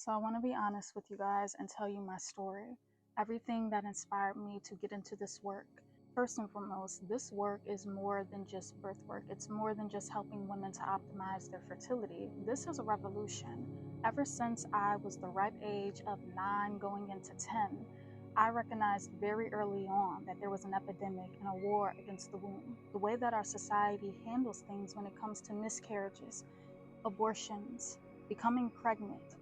So I want to be honest with you guys and tell you my story. Everything that inspired me to get into this work. First and foremost, this work is more than just birth work. It's more than just helping women to optimize their fertility. This is a revolution. Ever since I was the ripe age of 9 going into 10, I recognized very early on that there was an epidemic and a war against the womb. The way that our society handles things when it comes to miscarriages, abortions, becoming pregnant,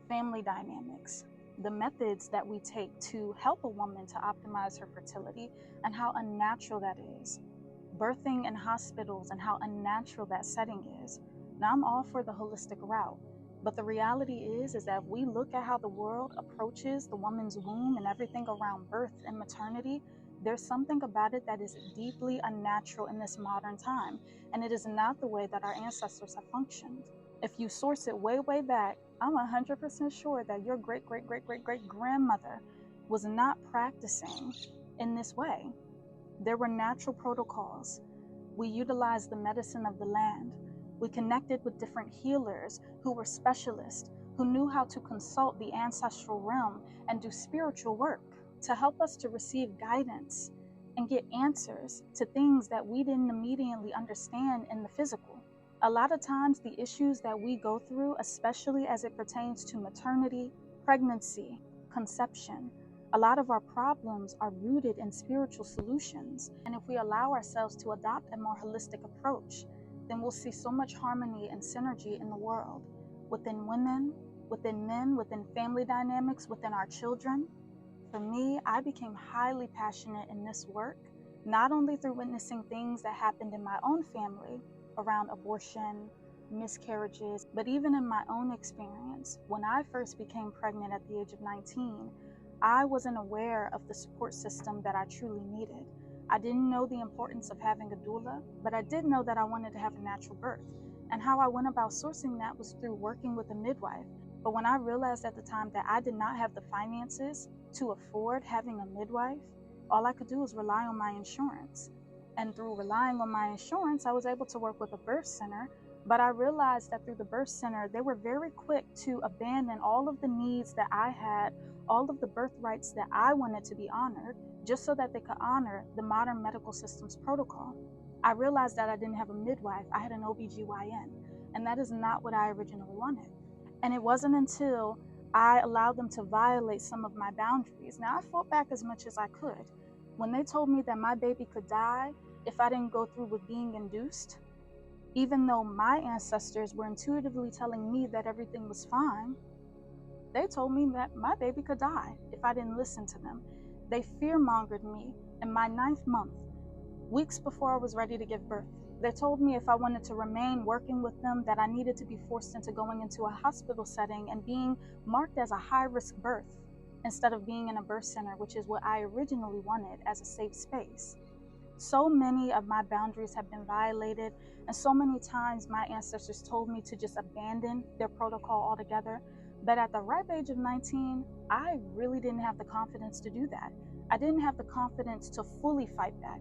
family dynamics, the methods that we take to help a woman to optimize her fertility, and how unnatural that is. Birthing in hospitals and how unnatural that setting is. Now, I'm all for the holistic route, but the reality is that if we look at how the world approaches the woman's womb and everything around birth and maternity, there's something about it that is deeply unnatural in this modern time, and it is not the way that our ancestors have functioned. If you source it way, way back, I'm 100% sure that your great-great-great-great-great-grandmother was not practicing in this way. There were natural protocols. We utilized the medicine of the land. We connected with different healers who were specialists, who knew how to consult the ancestral realm and do spiritual work to help us to receive guidance and get answers to things that we didn't immediately understand in the physical. A lot of times the issues that we go through, especially as it pertains to maternity, pregnancy, conception, a lot of our problems are rooted in spiritual solutions. And if we allow ourselves to adopt a more holistic approach, then we'll see so much harmony and synergy in the world, within women, within men, within family dynamics, within our children. For me, I became highly passionate in this work, not only through witnessing things that happened in my own family, around abortion, miscarriages, but even in my own experience. When I first became pregnant at the age of 19, I wasn't aware of the support system that I truly needed. I didn't know the importance of having a doula, but I did know that I wanted to have a natural birth. And how I went about sourcing that was through working with a midwife. But when I realized at the time that I did not have the finances to afford having a midwife, all I could do was rely on my insurance. And through relying on my insurance, I was able to work with a birth center. But I realized that through the birth center, they were very quick to abandon all of the needs that I had, all of the birthrights that I wanted to be honored, just so that they could honor the modern medical system's protocol. I realized that I didn't have a midwife, I had an OBGYN, and that is not what I originally wanted. And it wasn't until I allowed them to violate some of my boundaries. Now, I fought back as much as I could. When they told me that my baby could die if I didn't go through with being induced, even though my ancestors were intuitively telling me that everything was fine, they told me that my baby could die if I didn't listen to them. They fear-mongered me in my 9th month, weeks before I was ready to give birth. They told me if I wanted to remain working with them that I needed to be forced into going into a hospital setting and being marked as a high-risk birth, instead of being in a birth center, which is what I originally wanted as a safe space. So many of my boundaries have been violated, and so many times my ancestors told me to just abandon their protocol altogether. But at the ripe age of 19, I really didn't have the confidence to do that. I didn't have the confidence to fully fight back.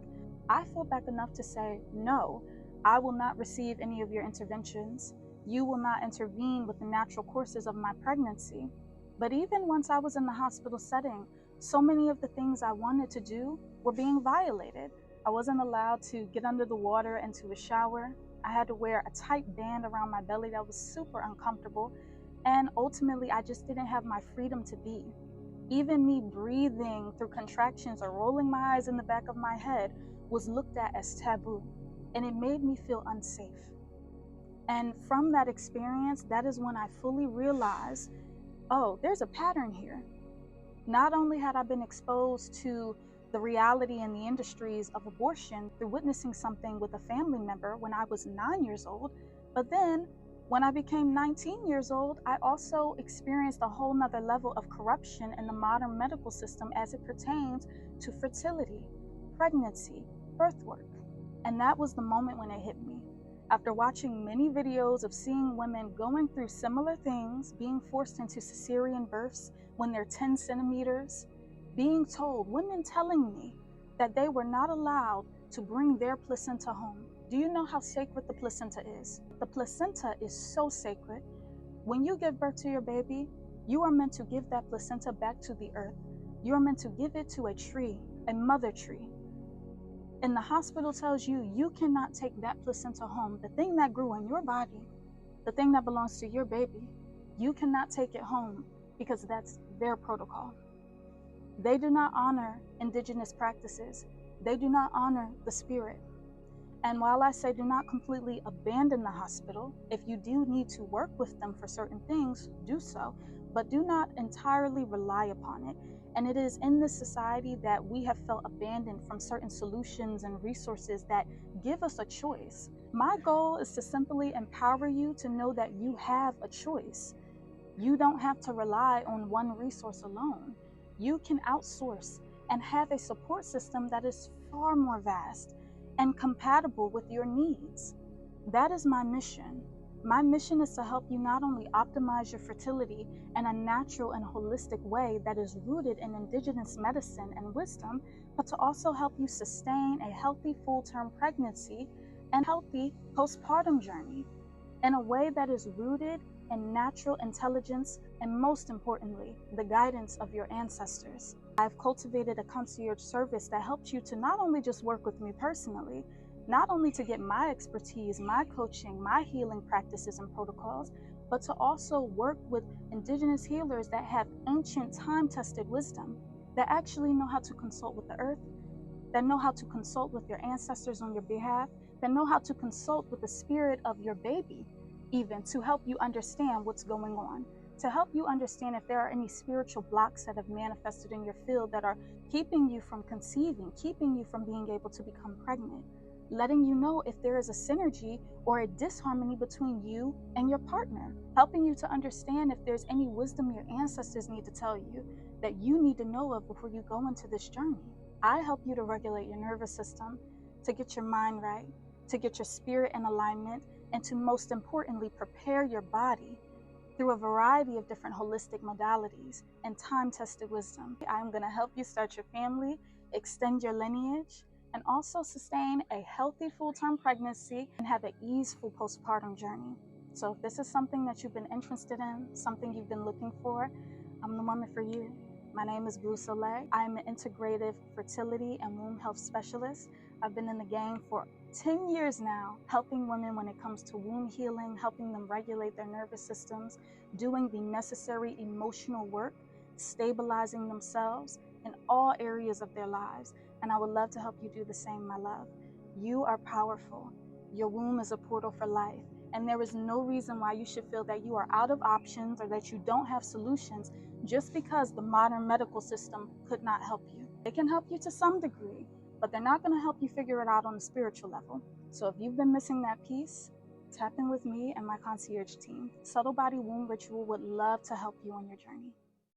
I fought back enough to say, no, I will not receive any of your interventions. You will not intervene with the natural courses of my pregnancy. But even once I was in the hospital setting, so many of the things I wanted to do were being violated. I wasn't allowed to get under the water and to a shower. I had to wear a tight band around my belly that was super uncomfortable. And ultimately, I just didn't have my freedom to be. Even me breathing through contractions or rolling my eyes in the back of my head was looked at as taboo. And it made me feel unsafe. And from that experience, that is when I fully realized, oh, there's a pattern here. Not only had I been exposed to the reality in the industries of abortion through witnessing something with a family member when I was 9 years old, but then when I became 19 years old, I also experienced a whole nother level of corruption in the modern medical system as it pertains to fertility, pregnancy, birth work. And that was the moment when it hit me. After watching many videos of seeing women going through similar things, being forced into cesarean births when they're 10 centimeters, being told, women telling me that they were not allowed to bring their placenta home. Do you know how sacred the placenta is? The placenta is so sacred. When you give birth to your baby, You are meant to give that placenta back to the earth. You are meant to give it to a tree, a mother tree. And the hospital tells you you cannot take that placenta home, the thing that grew in your body, the thing that belongs to your baby. You cannot take it home because that's their protocol. They do not honor indigenous practices. They do not honor the spirit. And while I say do not completely abandon the hospital, if you do need to work with them for certain things, do so, but do not entirely rely upon it. And it is in this society that we have felt abandoned from certain solutions and resources that give us a choice. My goal is to simply empower you to know that you have a choice. You don't have to rely on one resource alone. You can outsource and have a support system that is far more vast and compatible with your needs. That is my mission. My mission is to help you not only optimize your fertility in a natural and holistic way that is rooted in indigenous medicine and wisdom, but to also help you sustain a healthy full-term pregnancy and healthy postpartum journey in a way that is rooted in natural intelligence and, most importantly, the guidance of your ancestors. I've cultivated a concierge service that helps you to not only just work with me personally, not only to get my expertise, my coaching, my healing practices and protocols, but to also work with indigenous healers that have ancient time-tested wisdom, that actually know how to consult with the earth, that know how to consult with your ancestors on your behalf, that know how to consult with the spirit of your baby, even to help you understand what's going on, to help you understand if there are any spiritual blocks that have manifested in your field that are keeping you from conceiving, keeping you from being able to become pregnant, letting you know if there is a synergy or a disharmony between you and your partner, helping you to understand if there's any wisdom your ancestors need to tell you that you need to know of before you go into this journey. I help you to regulate your nervous system, to get your mind right, to get your spirit in alignment, and to most importantly, prepare your body through a variety of different holistic modalities and time-tested wisdom. I'm going to help you start your family, extend your lineage, and also sustain a healthy full-term pregnancy and have an easeful postpartum journey. So if this is something that you've been interested in, something you've been looking for, I'm the woman for you. My name is Blue Soleil. I'm an integrative fertility and womb health specialist. I've been in the game for 10 years now, helping women when it comes to womb healing, helping them regulate their nervous systems, doing the necessary emotional work, stabilizing themselves in all areas of their lives. And I would love to help you do the same, my love. You are powerful. Your womb is a portal for life. And there is no reason why you should feel that you are out of options or that you don't have solutions just because the modern medical system could not help you. They can help you to some degree, but they're not going to help you figure it out on a spiritual level. So if you've been missing that piece, tap in with me and my concierge team. Subtle Body Womb Ritual would love to help you on your journey.